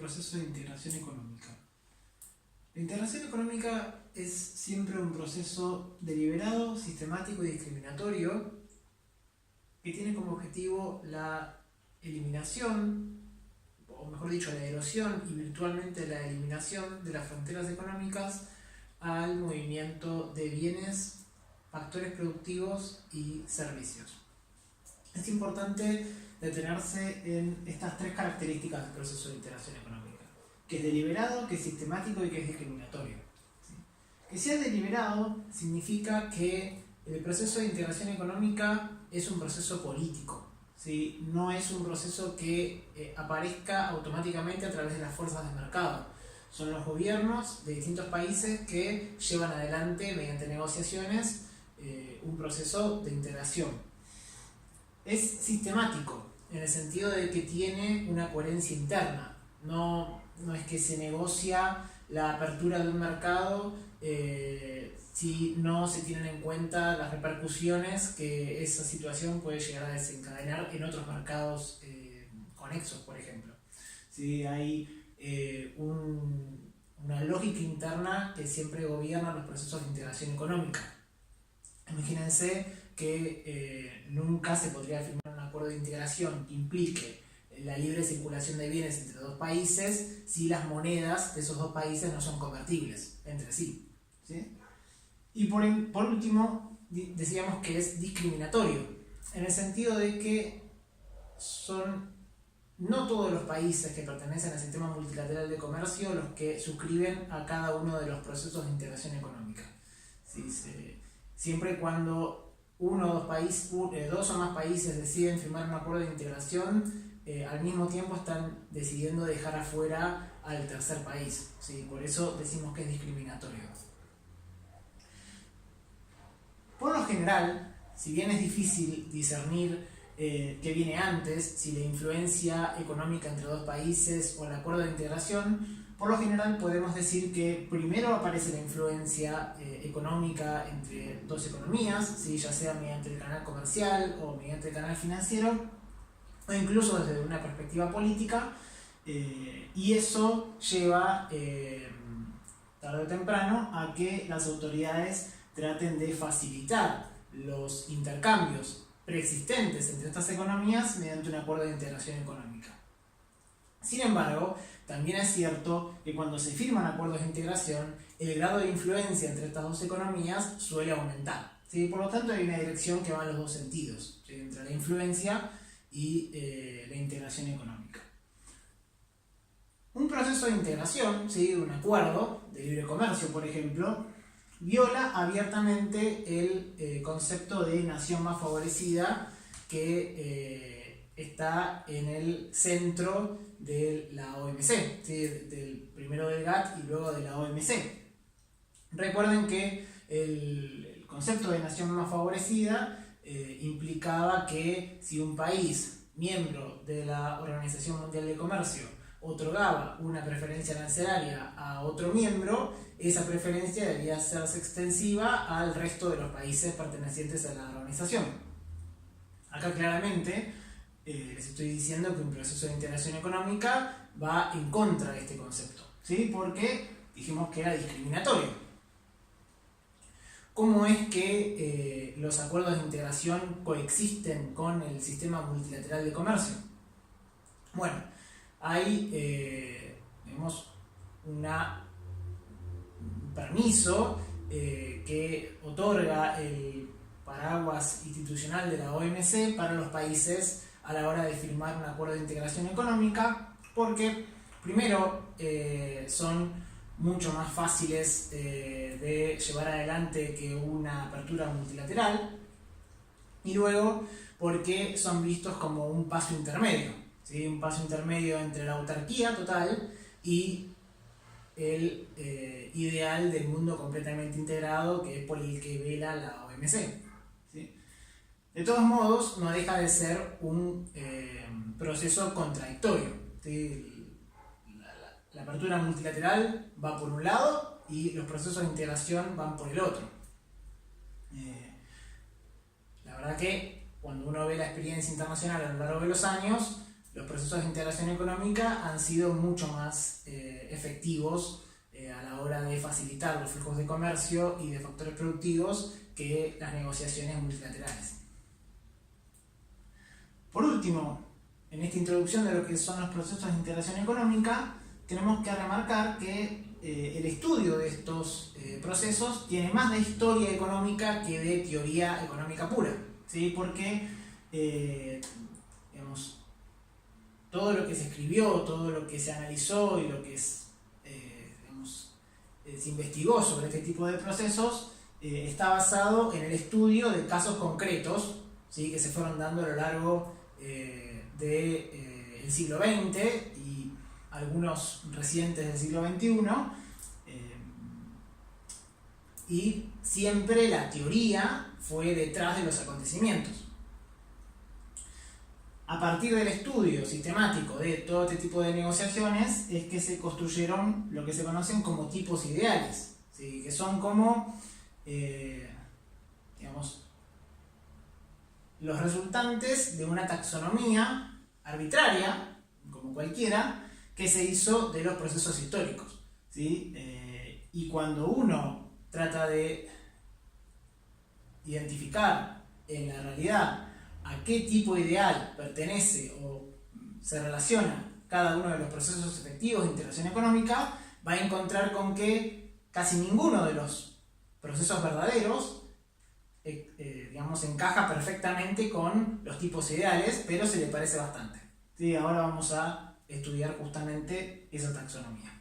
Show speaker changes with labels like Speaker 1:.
Speaker 1: proceso de integración económica. La integración económica es siempre un proceso deliberado, sistemático y discriminatorio que tiene como objetivo la eliminación, o mejor dicho, la erosión y virtualmente la eliminación de las fronteras económicas al movimiento de bienes, factores productivos y servicios. Es importante detenerse en estas tres características del proceso de integración económica, que es deliberado, que es sistemático y que es discriminatorio. Que sea deliberado significa que el proceso de integración económica es un proceso político, ¿sí? No es un proceso que aparezca automáticamente a través de las fuerzas del mercado. Son los gobiernos de distintos países que llevan adelante mediante negociaciones un proceso de integración. Es sistemático en el sentido de que tiene una coherencia interna. No es que se negocia la apertura de un mercado si no se tienen en cuenta las repercusiones que esa situación puede llegar a desencadenar en otros mercados conexos, por ejemplo. ¿Sí? Hay una lógica interna que siempre gobierna los procesos de integración económica. Imagínense que nunca se podría firmar un acuerdo de integración que implique la libre circulación de bienes entre dos países si las monedas de esos dos países no son convertibles entre sí. ¿Sí? Y por último, decíamos que es discriminatorio, en el sentido de que no todos los países que pertenecen al sistema multilateral de comercio los que suscriben a cada uno de los procesos de integración económica. ¿Sí? Siempre y cuando dos o más países deciden firmar un acuerdo de integración, al mismo tiempo están decidiendo dejar afuera al tercer país. ¿Sí? Por eso decimos que es discriminatorio. Por lo general, si bien es difícil discernir qué viene antes, si la influencia económica entre dos países o el acuerdo de integración, por lo general podemos decir que primero aparece la influencia económica entre dos economías, ¿sí? Ya sea mediante el canal comercial o mediante el canal financiero, o incluso desde una perspectiva política, y eso lleva tarde o temprano a que las autoridades traten de facilitar los intercambios preexistentes entre estas economías mediante un acuerdo de integración económica. Sin embargo, también es cierto que cuando se firman acuerdos de integración, el grado de influencia entre estas dos economías suele aumentar. ¿Sí? Por lo tanto, hay una dirección que va en los dos sentidos, ¿sí? Entre la influencia y la integración económica. Un proceso de integración, ¿sí? Un acuerdo de libre comercio, por ejemplo, viola abiertamente el concepto de nación más favorecida que está en el centro de la OMC, ¿sí? Primero del GATT y luego de la OMC. Recuerden que el concepto de nación más favorecida implicaba que si un país miembro de la Organización Mundial de Comercio otorgaba una preferencia arancelaria a otro miembro, esa preferencia debía hacerse extensiva al resto de los países pertenecientes a la organización. Acá claramente les estoy diciendo que un proceso de integración económica va en contra de este concepto, ¿sí? Porque dijimos que era discriminatorio. ¿Cómo es que los acuerdos de integración coexisten con el sistema multilateral de comercio? Bueno, hay un permiso que otorga el paraguas institucional de la OMC para los países a la hora de firmar un acuerdo de integración económica, porque primero son mucho más fáciles de llevar adelante que una apertura multilateral, y luego porque son vistos como un paso intermedio, ¿sí? Un paso intermedio entre la autarquía total y el ideal del mundo completamente integrado, que es por el que vela la OMC. ¿Sí? De todos modos, no deja de ser un proceso contradictorio, ¿sí? La apertura multilateral va por un lado y los procesos de integración van por el otro. La verdad que cuando uno ve la experiencia internacional a lo largo de los años, los procesos de integración económica han sido mucho más efectivos a la hora de facilitar los flujos de comercio y de factores productivos que las negociaciones multilaterales. Por último, en esta introducción de lo que son los procesos de integración económica, tenemos que remarcar que el estudio de estos procesos tiene más de historia económica que de teoría económica pura, ¿sí? Porque digamos, todo lo que se escribió, todo lo que se analizó y lo que se investigó sobre este tipo de procesos está basado en el estudio de casos concretos, ¿sí? Que se fueron dando a lo largo del siglo XX y algunos recientes del siglo XXI, y siempre la teoría fue detrás de los acontecimientos. A partir del estudio sistemático de todo este tipo de negociaciones es que se construyeron lo que se conocen como tipos ideales, ¿sí? Que son como digamos, los resultantes de una taxonomía arbitraria, como cualquiera, que se hizo de los procesos históricos, ¿sí? Y cuando uno trata de identificar en la realidad a qué tipo ideal pertenece o se relaciona cada uno de los procesos efectivos de integración económica, va a encontrar con que casi ninguno de los procesos verdaderos digamos, encaja perfectamente con los tipos ideales, pero se le parece bastante. ¿Sí? Ahora vamos a estudiar justamente esa taxonomía.